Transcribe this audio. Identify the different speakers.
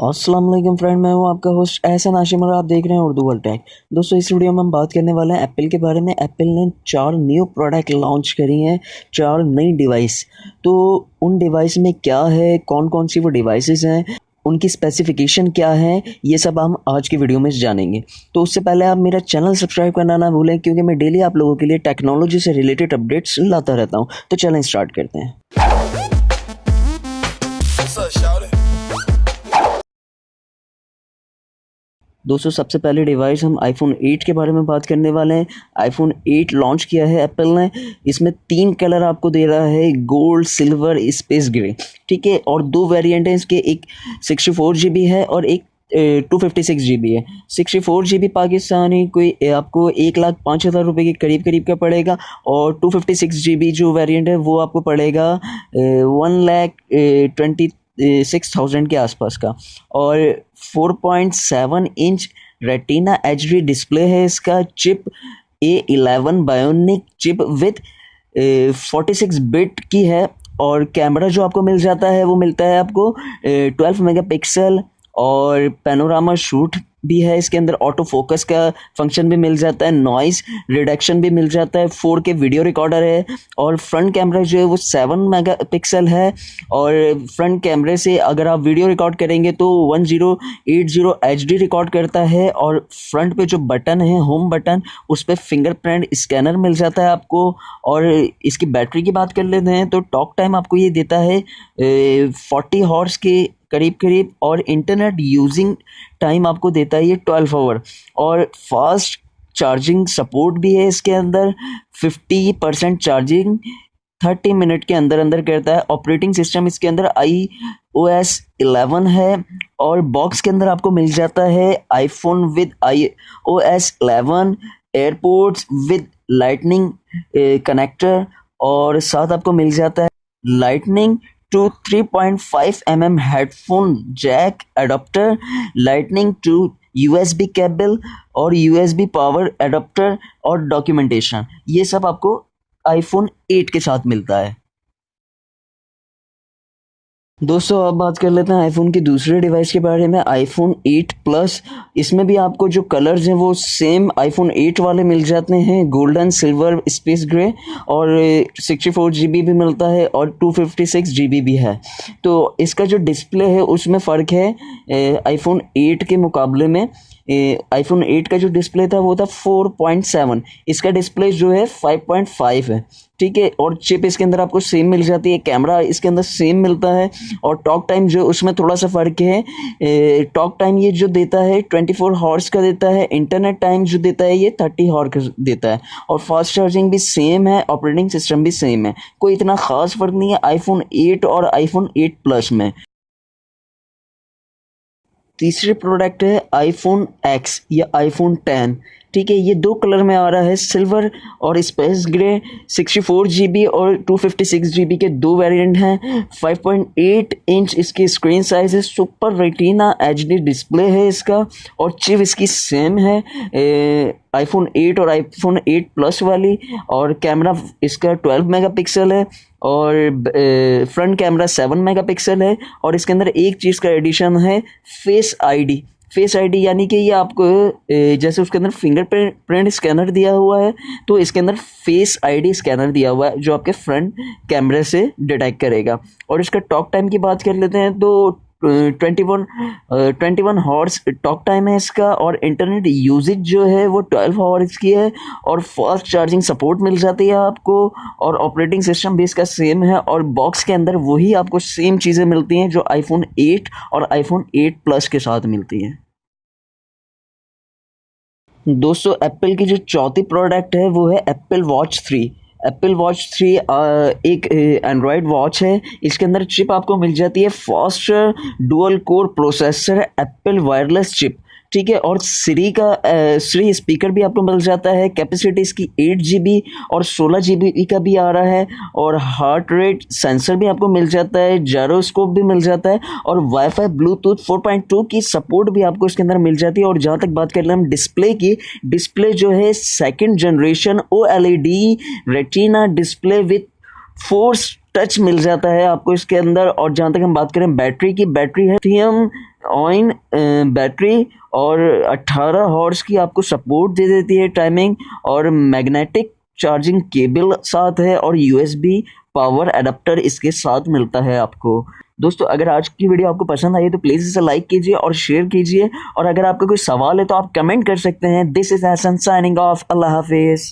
Speaker 1: अस्सलाम वालेकुम फ्रेंड, मैं हूं आपका होस्ट एहसन आशिम और आप देख रहे हैं उर्दू वर्ल्ड टेक। दोस्तों, इस वीडियो में हम बात करने वाले हैं एप्पल के बारे में। एप्पल ने 4 न्यू प्रोडक्ट लॉन्च करी हैं, 4 नई डिवाइस। तो उन डिवाइस में क्या है, कौन कौन सी वो डिवाइसेस हैं, उनकी स्पेसिफिकेशन क्या है, ये सब हम आज की वीडियो में जानेंगे। तो उससे पहले आप मेरा चैनल सब्सक्राइब करना ना भूलें, क्योंकि मैं डेली आप लोगों के लिए टेक्नोलॉजी से रिलेटेड अपडेट्स लाता रहता हूँ। तो चलें स्टार्ट करते हैं। दोस्तों, सबसे पहले डिवाइस हम आईफोन 8 के बारे में बात करने वाले हैं। आईफोन 8 लॉन्च किया है एप्पल ने। इसमें 3 कलर आपको दे रहा है, गोल्ड, सिल्वर, स्पेस ग्रे। ठीक है, और 2 वेरिएंट हैं इसके, एक 64 GB है और एक 256 GB है। 64 GB पाकिस्तानी कोई आपको 1,05,000 रुपये के करीब का पड़ेगा, और 256 GB जो वेरिएंट है वो आपको पड़ेगा 1,26,000 के आसपास का। और 4.7 इंच रेटिना HD डिस्प्ले है इसका। Chip A11 bionic chip with 46 bit की है। और कैमरा जो आपको मिल जाता है वो मिलता है आपको 12 मेगापिक्सल, और पैनोरामा शूट भी है इसके अंदर। ऑटो फोकस का फंक्शन भी मिल जाता है, नॉइस रिडक्शन भी मिल जाता है, 4K वीडियो रिकॉर्डर है। और फ्रंट कैमरा जो है वो 7 मेगापिक्सल है। और फ्रंट कैमरे से अगर आप वीडियो रिकॉर्ड करेंगे तो 1080 HD रिकॉर्ड करता है। और फ्रंट पे जो बटन है, होम बटन, उस पर फिंगरप्रिंट स्कैनर मिल जाता है आपको। और इसकी बैटरी की बात कर लेते हैं तो टॉक टाइम आपको ये देता है 40 हॉर्स के करीब, और इंटरनेट यूजिंग टाइम आपको देता है ये 12 आवर। और फास्ट चार्जिंग सपोर्ट भी है इसके अंदर। 50% चार्जिंग 30 मिनट के अंदर करता है। ऑपरेटिंग सिस्टम इसके अंदर iOS 11 है। और बॉक्स के अंदर आपको मिल जाता है iPhone with iOS 11, EarPods with lightning connector, और साथ आपको मिल जाता है lightning to 3.5 mm headphone jack adapter, lightning to USB cable, और USB पावर एडाप्टर, और डॉक्यूमेंटेशन। ये सब आपको आईफोन 8 के साथ मिलता है। दोस्तों, अब बात कर लेते हैं आईफोन की दूसरे डिवाइस के बारे में, आईफोन 8 प्लस। इसमें भी आपको जो कलर्स हैं वो सेम आईफोन 8 वाले मिल जाते हैं, गोल्डन, सिल्वर, स्पेस ग्रे। और 64 GB भी मिलता है, और 256 GB भी है। तो इसका जो डिस्प्ले है उसमें फ़र्क है आईफोन 8 के मुकाबले में। आईफोन 8 का जो डिस्प्ले था वो था 4.7, इसका डिस्प्ले जो है 5.5 है। ठीक है, और चिप इसके अंदर आपको सेम मिल जाती है, कैमरा इसके अंदर सेम मिलता है। और टॉक टाइम जो उसमें थोड़ा सा फ़र्क है। टॉक टाइम ये जो देता है 24 हॉर्स का देता है। इंटरनेट टाइम जो देता है ये 30 हॉर्स देता है। और फास्ट चार्जिंग भी सेम है, ऑपरेटिंग सिस्टम भी सेम है। कोई इतना ख़ास फ़र्क नहीं है आईफोन 8 और आईफोन 8 प्लस में। तीसरे प्रोडक्ट है आईफोन X या आईफोन 10। ठीक है, ये 2 कलर में आ रहा है, सिल्वर और स्पेस ग्रे। 64 GB और 256 GB के 2 वेरिएंट हैं। 5.8 इंच इसकी स्क्रीन साइज है। सुपर रेटिना HD डिस्प्ले है इसका, और चिप इसकी सेम है आईफोन 8 और आईफोन 8 प्लस वाली। और कैमरा इसका 12 मेगापिक्सल है, और फ्रंट कैमरा 7 मेगापिक्सल है। और इसके अंदर एक चीज़ का एडिशन है, फेस आईडी, यानी कि ये आपको जैसे उसके अंदर फिंगर प्रिंट स्कैनर दिया हुआ है, तो इसके अंदर फेस आईडी स्कैनर दिया हुआ है जो आपके फ्रंट कैमरे से डिटेक्ट करेगा। और इसका टॉक टाइम की बात कर लेते हैं तो 21 हॉर्स टॉक टाइम है इसका। और इंटरनेट यूजेज जो है वो 12 हॉर्स की है। और फास्ट चार्जिंग सपोर्ट मिल जाती है आपको। और ऑपरेटिंग सिस्टम भी इसका सेम है। और बॉक्स के अंदर वही आपको सेम चीज़ें मिलती हैं जो आईफोन 8 और आईफोन 8 प्लस के साथ मिलती हैं। दोस्तों, एप्पल की जो चौथी प्रोडक्ट है वो है एप्पल वॉच 3। एप्पल वॉच 3 एक एंड्रॉयड वॉच है। इसके अंदर चिप आपको मिल जाती है fast dual core processor Apple wireless chip. ठीक है, और श्री स्पीकर भी आपको मिल जाता है। कैपेसिटी इसकी 8 GB और 16 GB का भी आ रहा है। और हार्ट रेट सेंसर भी आपको मिल जाता है, जायरोस्कोप भी मिल जाता है। और वाईफाई ब्लूटूथ 4.2 की सपोर्ट भी आपको इसके अंदर मिल जाती है। और जहाँ तक बात कर लें हम डिस्प्ले की, डिस्प्ले जो है 2nd generation OLED retina display with 4 touch मिल जाता है आपको इसके अंदर। और जहाँ तक हम बात करें बैटरी की, बैटरी है लिथियम ऑइन बैटरी और 18 हॉर्स की आपको सपोर्ट दे देती है टाइमिंग, और मैग्नेटिक चार्जिंग केबल साथ है, और यूएसबी पावर एडाप्टर इसके साथ मिलता है आपको। दोस्तों अगर आज की वीडियो आपको पसंद आई है तो प्लीज़ इसे लाइक कीजिए और शेयर कीजिए, और अगर आपका कोई सवाल है तो आप कमेंट कर सकते हैं। This is Hasan signing off. अल्लाह हाफिज़।